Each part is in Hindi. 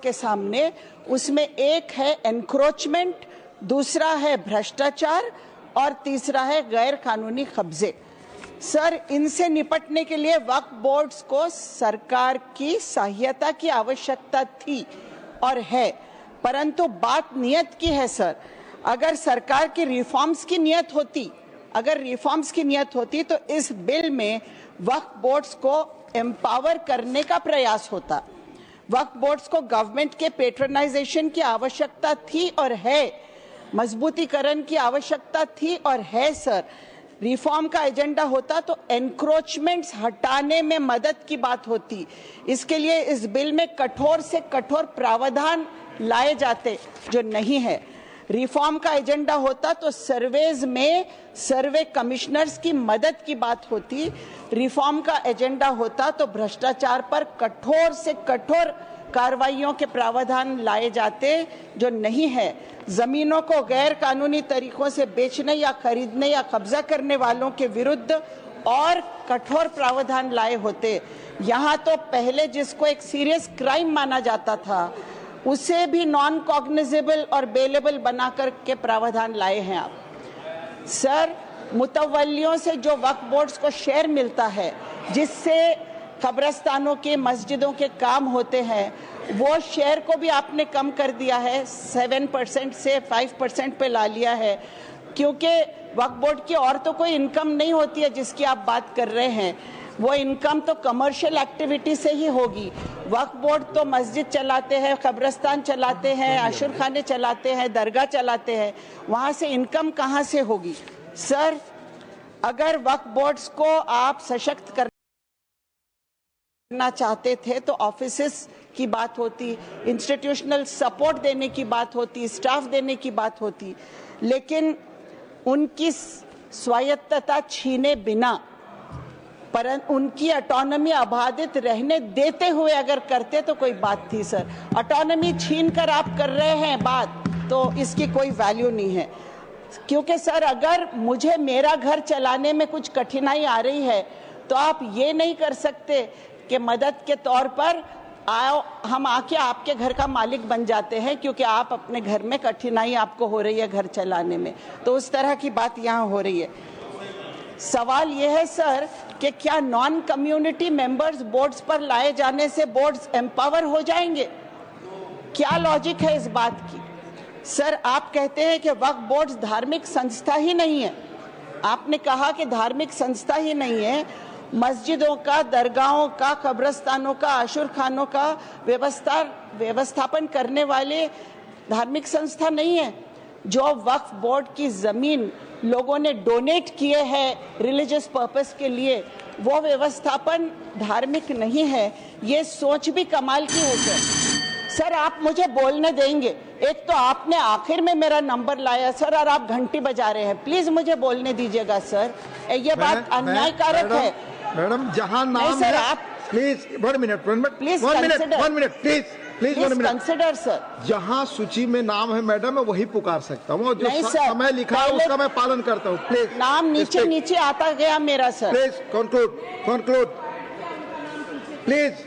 के सामने, उसमें एक है एनक्रोचमेंट, दूसरा है भ्रष्टाचार और तीसरा है गैर कानूनी कब्जे। सर, इनसे निपटने के लिए वक्फ बोर्ड्स को सरकार की सहायता की आवश्यकता थी और है, परंतु बात नियत की है सर। अगर सरकार की रिफॉर्म्स की नियत होती, तो इस बिल में वक्फ बोर्ड्स को एम्पावर करने का प्रयास होता। वक्फ बोर्ड्स को गवर्नमेंट के पेट्रोनाइजेशन की आवश्यकता थी और है, मजबूतीकरण की आवश्यकता थी और है सर। रिफॉर्म का एजेंडा होता तो एनक्रोचमेंट्स हटाने में मदद की बात होती। इसके लिए इस बिल में कठोर से कठोर प्रावधान लाए जाते, जो नहीं है। रिफॉर्म का एजेंडा होता तो सर्वेज में सर्वे कमिश्नर्स की मदद की बात होती। रिफॉर्म का एजेंडा होता तो भ्रष्टाचार पर कठोर से कठोर कार्रवाइयों के प्रावधान लाए जाते, जो नहीं है। जमीनों को गैर कानूनी तरीकों से बेचने या खरीदने या कब्जा करने वालों के विरुद्ध और कठोर प्रावधान लाए होते। यहाँ तो पहले जिसको एक सीरियस क्राइम माना जाता था, उसे भी नॉन कॉग्निजेबल और बेलेबल बनाकर के प्रावधान लाए हैं आप। सर, मुतवल्लियों से जो वक्फ बोर्ड्स को शेयर मिलता है, जिससे कब्रस्तानों के, मस्जिदों के काम होते हैं, वो शेयर को भी आपने कम कर दिया है, 7% से 5% पे ला लिया है, क्योंकि वक्फ बोर्ड की और तो कोई इनकम नहीं होती है जिसकी आप बात कर रहे हैं। वो इनकम तो कमर्शियल एक्टिविटी से ही होगी। वक्फ बोर्ड तो मस्जिद चलाते हैं, कब्रस्तान चलाते हैं, आशुर खाने चलाते हैं, दरगाह चलाते हैं, वहाँ से इनकम कहाँ से होगी? सर, अगर वक्फ बोर्ड्स को आप सशक्त करना चाहते थे तो ऑफिसेस की बात होती, इंस्टीट्यूशनल सपोर्ट देने की बात होती, स्टाफ देने की बात होती, लेकिन उनकी स्वायत्तता छीने बिना, परंतु उनकी ऑटोनॉमी अबाधित रहने देते हुए अगर करते तो कोई बात थी सर। ऑटोनॉमी छीन कर आप कर रहे हैं बात, तो इसकी कोई वैल्यू नहीं है। क्योंकि सर, अगर मुझे मेरा घर चलाने में कुछ कठिनाई आ रही है, तो आप ये नहीं कर सकते कि मदद के तौर पर आओ, हम आके आपके घर का मालिक बन जाते हैं, क्योंकि आप अपने घर में कठिनाई आपको हो रही है घर चलाने में। तो उस तरह की बात यहाँ हो रही है। सवाल यह है सर कि क्या नॉन कम्युनिटी मेंबर्स बोर्ड्स पर लाए जाने से बोर्ड्स एम्पावर हो जाएंगे? क्या लॉजिक है इस बात की? सर, आप कहते हैं कि वक्फ बोर्ड्स धार्मिक संस्था ही नहीं है। आपने कहा कि धार्मिक संस्था ही नहीं है। मस्जिदों का, दरगाहों का, कब्रस्तानों का, आशुर खानों का व्यवस्थापन करने वाले धार्मिक संस्था नहीं है। जो वक्फ बोर्ड की जमीन लोगों ने डोनेट किए हैं रिलीजियस पर्पस के लिए, वो व्यवस्थापन धार्मिक नहीं है। ये सोच भी कमाल की है सर। आप मुझे बोलने देंगे? एक तो आपने आखिर में मेरा नंबर लाया सर, और आप घंटी बजा रहे हैं। प्लीज मुझे बोलने दीजिएगा सर, ये बात अन्यायकारक है। मैडम, जहां नाम सर, है, आप please 1 minute please 1 minute please 1 minute consider sir. जहां सूची में नाम है मैडम, मैं वही पुकार सकता हूँ। जो समय लिखा है उसका मैं पालन करता हूँ। प्लीज, नाम नीचे आता गया मेरा sir. Please conclude please.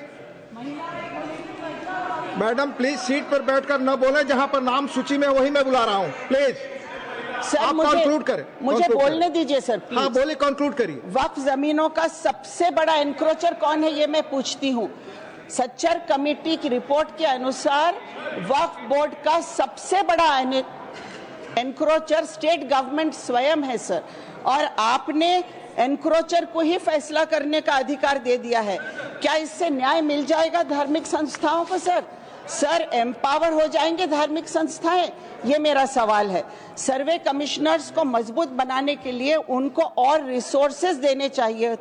Madam, please seat पर बैठकर न बोले, जहां पर नाम सूची में वही मैं बुला रहा हूँ। प्लीज सर, आप कंक्लूड करें। मुझे बोलने दीजिए सर, प्लीज। हाँ, बोलिए, कंक्लूड करिए। वक्फ जमीनों का सबसे बड़ा एनक्रोचर कौन है, ये मैं पूछती हूँ। सच्चर कमेटी की रिपोर्ट के अनुसार वक्फ बोर्ड का सबसे बड़ा एनक्रोचर स्टेट गवर्नमेंट स्वयं है सर, और आपने एनक्रोचर को ही फैसला करने का अधिकार दे दिया है। क्या इससे न्याय मिल जाएगा धार्मिक संस्थाओं को सर? सर, एम्पावर हो जाएंगे धार्मिक संस्थाएं? ये मेरा सवाल है। सर्वे कमिश्नर्स को मजबूत बनाने के लिए उनको और रिसोर्सेज देने चाहिए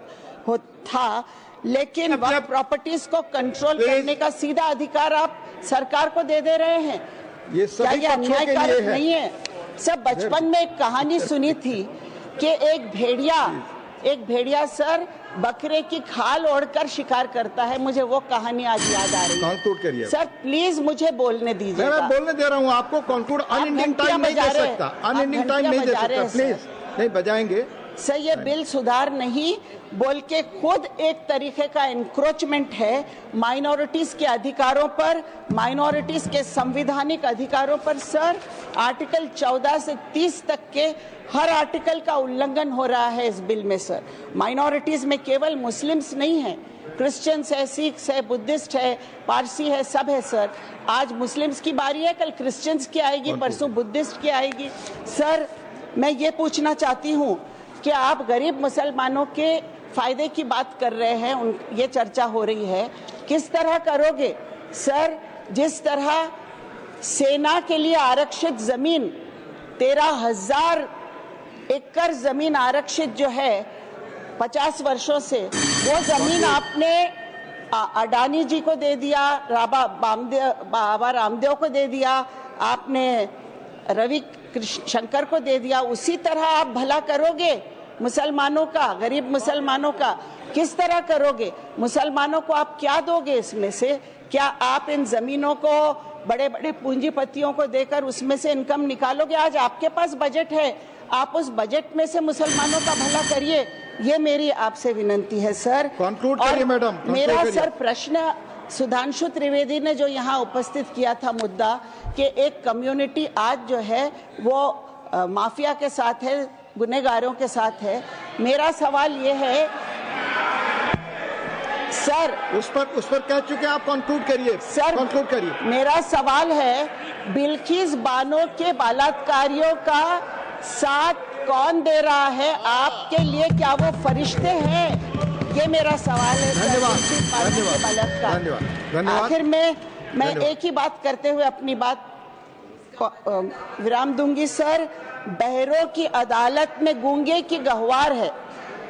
था, लेकिन वक्फ प्रॉपर्टीज को कंट्रोल करने का सीधा अधिकार आप सरकार को दे रहे हैं। ये क्या ये अन्यायकारक नहीं है? सब बचपन में एक कहानी सुनी थी कि एक भेड़िया सर बकरे की खाल ओढ़कर शिकार करता है। मुझे वो कहानी आज याद आ रही है। सर, प्लीज मुझे बोलने दीजिए। मैं बोलने दे रहा हूँ आपको। कंक्लूड, अनएंडिंग टाइम नहीं दे सकता, अनएंडिंग टाइम नहीं दे सकता। प्लीज, नहीं बजाएंगे। सर ये बिल सुधार नहीं बोल के खुद एक तरीके का इंक्रोचमेंट है माइनॉरिटीज के अधिकारों पर, माइनॉरिटीज के संवैधानिक अधिकारों पर। सर आर्टिकल 14 से 30 तक के हर आर्टिकल का उल्लंघन हो रहा है इस बिल में। सर माइनॉरिटीज में केवल मुस्लिम्स नहीं है, क्रिश्चियंस है, सिख्स है, बुद्धिस्ट है, पारसी है, सब है। सर आज मुस्लिम्स की बारी है, कल क्रिश्चियंस की आएगी, परसों बुद्धिस्ट की आएगी। सर मैं ये पूछना चाहती हूँ कि आप गरीब मुसलमानों के फायदे की बात कर रहे हैं, ये चर्चा हो रही है, किस तरह करोगे? सर जिस तरह सेना के लिए आरक्षित जमीन 13,000 एकड़ जमीन आरक्षित जो है 50 वर्षों से, वो जमीन आपने अडानी जी को दे दिया, बाबा रामदेव को दे दिया, आपने रवि शंकर को दे दिया। उसी तरह आप भला करोगे मुसलमानों का, गरीब मुसलमानों का? किस तरह करोगे? मुसलमानों को आप क्या दोगे इसमें से? क्या आप इन जमीनों को बड़े बड़े पूंजीपतियों को देकर उसमें से इनकम निकालोगे? आज आपके पास बजट है, आप उस बजट में से मुसलमानों का भला करिए, ये मेरी आपसे विनंती है। सर कंक्लूड करिए मैडम। मेरा सर प्रश्न सुधांशु त्रिवेदी ने जो यहाँ उपस्थित किया था मुद्दा कि एक कम्युनिटी आज जो है वो माफिया के साथ है, गुनहगारों के साथ है। मेरा सवाल ये है सर, उस पर कह चुके आप, कंक्लूड करिए सर, कंक्लूड करिए। मेरा सवाल है बिल्किस बानो के बलात्कारियों का साथ कौन दे रहा है आपके लिए? क्या वो फरिश्ते हैं? ये मेरा सवाल है। धन्यवाद। आखिर में मैं एक ही बात करते हुए अपनी बात विराम दूंगी। सर बहरों की अदालत में गूंगे की गहवार है,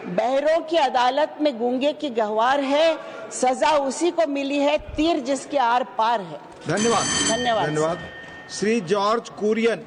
बहरों की अदालत में गूंगे की गहवार है, सजा उसी को मिली है तीर जिसके आर पार है। धन्यवाद। धन्यवाद। श्री जॉर्ज कुरियन।